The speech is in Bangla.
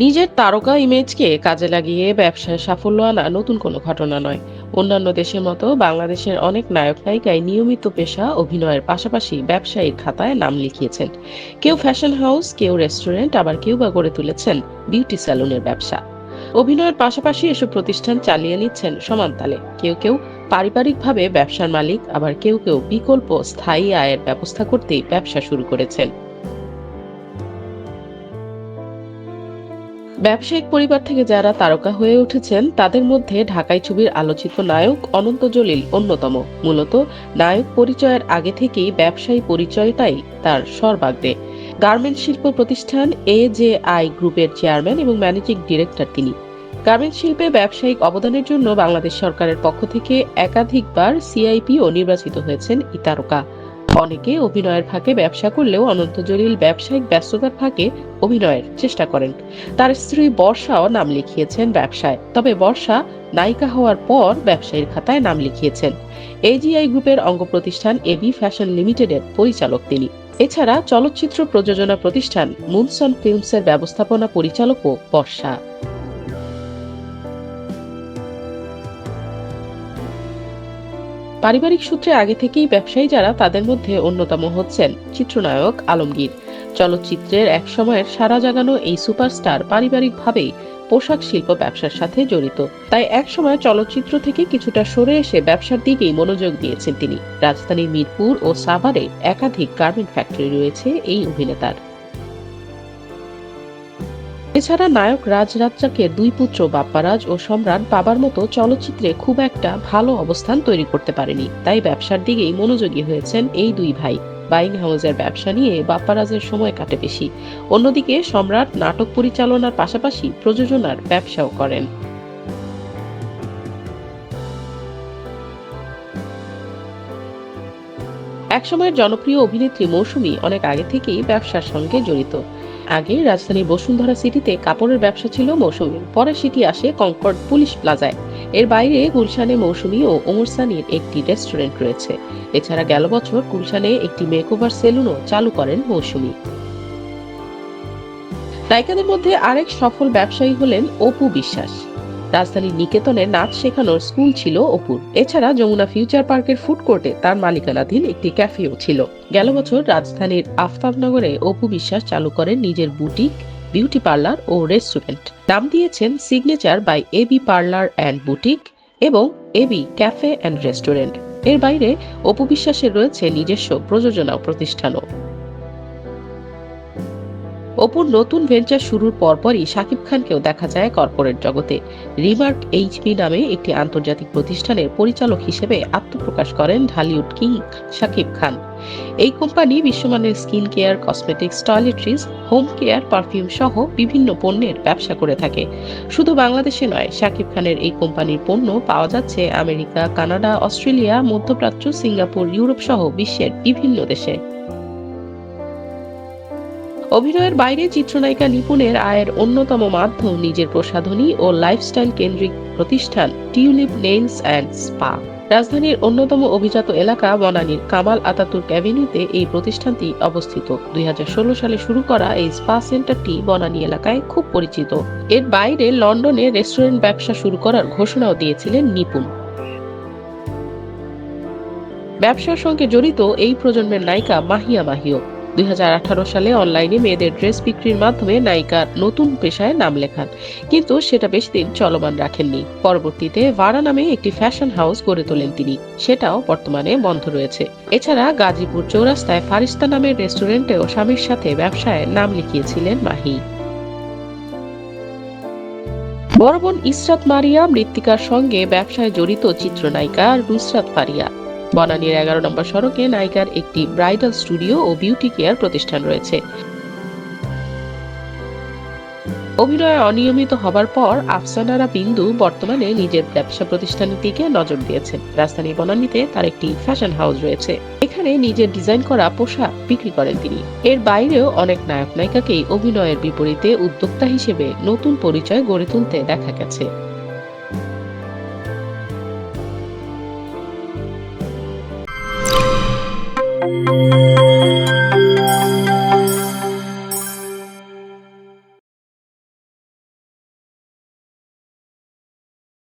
নিজের তারকা ইমেজকে কাজে লাগিয়ে ব্যবসায় সাফল্য আনা নতুন কোনো ঘটনা নয়। অন্যান্য দেশের মতো বাংলাদেশের অনেক নায়ক নায়িকাই নিয়মিত পেশা অভিনয়ের পাশাপাশি ব্যবসায়িক খাতায় নাম লিখিয়েছেন। কেউ ফ্যাশন হাউস, কেউ রেস্টুরেন্ট, আবার কেউ বা গড়ে তুলেছেন বিউটি স্যালুনের ব্যবসা। অভিনয়ের পাশাপাশি এসব প্রতিষ্ঠান চালিয়ে নিচ্ছেন সমান তালে। কেউ কেউ পারিবারিকভাবে ব্যবসার মালিক, আবার কেউ কেউ বিকল্প স্থায়ী আয়ের ব্যবস্থা করতেই ব্যবসা শুরু করেছেন। ব্যবসায়িক পরিবার থেকে যারা তারকা হয়ে উঠেছেন তাদের মধ্যে ঢাকাই ছবির আলোচিত নায়ক অনন্ত জলিল অন্যতম। মূলত নায়ক পরিচয়ের আগে থেকেই ব্যবসায়ী পরিচয়টাই তার সর্বাগ্রে। গার্মেন্টস শিল্প প্রতিষ্ঠান AJI গ্রুপের চেয়ারম্যান এবং ম্যানেজিং ডিরেক্টর তিনি। গার্মেন্টস শিল্পে ব্যবসায়িক অবদানের জন্য বাংলাদেশ সরকারের পক্ষ থেকে একাধিকবার CIPO নির্বাচিত হয়েছেন এই তারকা। অনেকে অভিনয়ের ফাঁকে ব্যবসা করলেও অনন্ত জলিল ব্যবসায়িক ব্যস্ততার ফাঁকে অভিনয়ের চেষ্টা করেন। তার স্ত্রী বর্ষাও নাম লিখিয়েছেন ব্যবসায়, তবে বর্ষা নায়িকা হওয়ার পর ব্যবসায়ীর খাতায় নাম লিখিয়েছেন। AGI গ্রুপের অঙ্গ প্রতিষ্ঠান এবি ফ্যাশন লিমিটেডের পরিচালক তিনি। এছাড়া চলচ্চিত্র প্রযোজনা প্রতিষ্ঠান মুনসন ফিল্মসের ব্যবস্থাপনা পরিচালকও বর্ষা। পারিবারিক সূত্রে আগে থেকেই ব্যবসায়ী যারা, তাদের মধ্যে অন্যতম হচ্ছেন চিত্রনায়ক আলমগীর। চলচ্চিত্রের এক সময়ের সাড়া জাগানো এই সুপারস্টার পারিবারিকভাবেই পোশাক শিল্প ব্যবসার সাথে জড়িত। তাই এক সময় চলচ্চিত্র থেকে কিছুটা সরে এসে ব্যবসার দিকেই মনোযোগ দিয়েছেন তিনি। রাজধানীর মিরপুর ও সাভারে একাধিক গার্মেন্ট ফ্যাক্টরি রয়েছে এই অভিনেতার। এছাড়া নায়ক রাজ রাজ্জাকের দুই পুত্র বাপ্পারাজ ও সম্রাট বাবার মতো চলচ্চিত্রে খুব একটা ভালো অবস্থান তৈরি করতে পারেনি, তাই ব্যবসার দিকেই মনোযোগী হয়েছেন এই দুই ভাই। বাইং হাউসের ব্যবসা নিয়ে বাপ্পারাজের সময় কাটে বেশি। অন্যদিকে সম্রাট নাটক পরিচালনার পাশাপাশি প্রযোজনার ব্যবসাও করেন। একসময়ের জনপ্রিয় অভিনেত্রী মৌসুমী অনেক আগে থেকেই ব্যবসার সঙ্গে জড়িত। আগে রাজধানীর বসুন্ধরা সিটিতে কাপড়ের ব্যবসা ছিল মৌসুমীর, পরে সেটি আসে কনকর্ড পুলিশ প্লাজায়। এর বাইরে গুলশানে মৌসুমী ও ওমর সানির একটি রেস্টুরেন্ট রয়েছে। এছাড়া গেল বছর গুলশানে একটি মেকওভার সেলুনও চালু করেন মৌসুমী। নায়িকাদের মধ্যে আরেক সফল ব্যবসায়ী হলেন অপু বিশ্বাস। রাজধানীর নিকেতনে নাচ শেখানোর স্কুল ছিল অপুর। এছাড়া যমুনা ফিউচার পার্কের ফুড কোর্টে তার মালিকানাধীন একটি ক্যাফেও ছিল। গেল বছর রাজধানীর আফতাবনগরে অপু বিশ্বাস চালু করেন নিজের বুটিক, বিউটি পার্লার ও রেস্টুরেন্ট। নাম দিয়েছেন signature by AB parlour and boutique এবং এবি ক্যাফে অ্যান্ড রেস্টুরেন্ট। এর বাইরে অপু বিশ্বাসের রয়েছে নিজস্ব প্রযোজনা প্রতিষ্ঠানও। অপুর নতুন ভেঞ্চার শুরুর পরপরই শাকিব খানকেও দেখা যায় কর্পোরেট জগতে। রিমার্ক HB নামে একটি আন্তর্জাতিক প্রতিষ্ঠানের পরিচালক হিসেবে আত্মপ্রকাশ করেন ঢালিউড কিং শাকিব খান। এই কোম্পানি বিশ্বমানের skin care, cosmetics, toiletries, home care, perfume সহ বিভিন্ন পণ্যের ব্যবসা করে থাকে। শুধু বাংলাদেশে নয়, শাকিব খানের এই কোম্পানির পণ্য পাওয়া যাচ্ছে আমেরিকা, কানাডা, অস্ট্রেলিয়া, মধ্যপ্রাচ্য, সিঙ্গাপুর, ইউরোপ সহ বিশ্বের বিভিন্ন দেশে। অভিনয়ের বাইরে চিত্রনায়িকা নিপুণের আয়ের অন্যতম মাধ্যম নিজের প্রসাধনী ও লাইফস্টাইল কেন্দ্রিক প্রতিষ্ঠান টিউলিপ নেইলস অ্যান্ড স্পা। রাজধানীর অন্যতম অভিজাত এলাকা বনানীর কামাল আতাতুর্ক অ্যাভিনিউতে এই প্রতিষ্ঠানটি অবস্থিত। 2016 সালে শুরু করা এই স্পা সেন্টারটি বনানী এলাকায় খুব পরিচিত। এর বাইরে লন্ডনে রেস্টুরেন্ট ব্যবসা শুরু করার ঘোষণাও দিয়েছিলেন নিপুণ। ব্যবসার সঙ্গে জড়িত এই প্রজন্মের নায়িকা মাহিয়া মাহিও। 2018 সালে অনলাইনে মেয়েদের ড্রেস বিক্রির মাধ্যমে নায়িকার নতুন পেশায় নাম লেখান, কিন্তু সেটা বেশি দিন চলমান রাখেননি। পরবর্তীতে ভাড়া নামে একটি ফ্যাশন হাউস গড়ে তোলেন তিনি, সেটাও বর্তমানে বন্ধ রয়েছে। এছাড়া গাজীপুর চৌরাস্তায় ফারিস্তা নামের রেস্টুরেন্টেও স্বামীর সাথে ব্যবসায় নাম লিখিয়েছিলেন মাহি। বড় বোন ইসরাত মারিয়া মৃত্তিকার সঙ্গে ব্যবসায় জড়িত চিত্রনায়িকা নুসরাত ফারিয়া। বনানীর 11 নম্বর সড়কে নায়িকার একটি ব্রাইডাল স্টুডিও ও বিউটি কেয়ার প্রতিষ্ঠান রয়েছে। অভিনয়ে অনিয়মিত হবার পর আফসানারা বিন্দু বর্তমানে নিজের ব্যবসা প্রতিষ্ঠানের দিকে নজর দিয়েছেন। রাজধানীর বনানীতে তার একটি ফ্যাশন হাউস রয়েছে, এখানে নিজের ডিজাইন করা পোশাক বিক্রি করেন তিনি। এর বাইরেও অনেক নায়ক নায়িকাকেই অভিনয়ের বিপরীতে উদ্যোক্তা হিসেবে নতুন পরিচয় গড়ে তুলতে দেখা গেছে।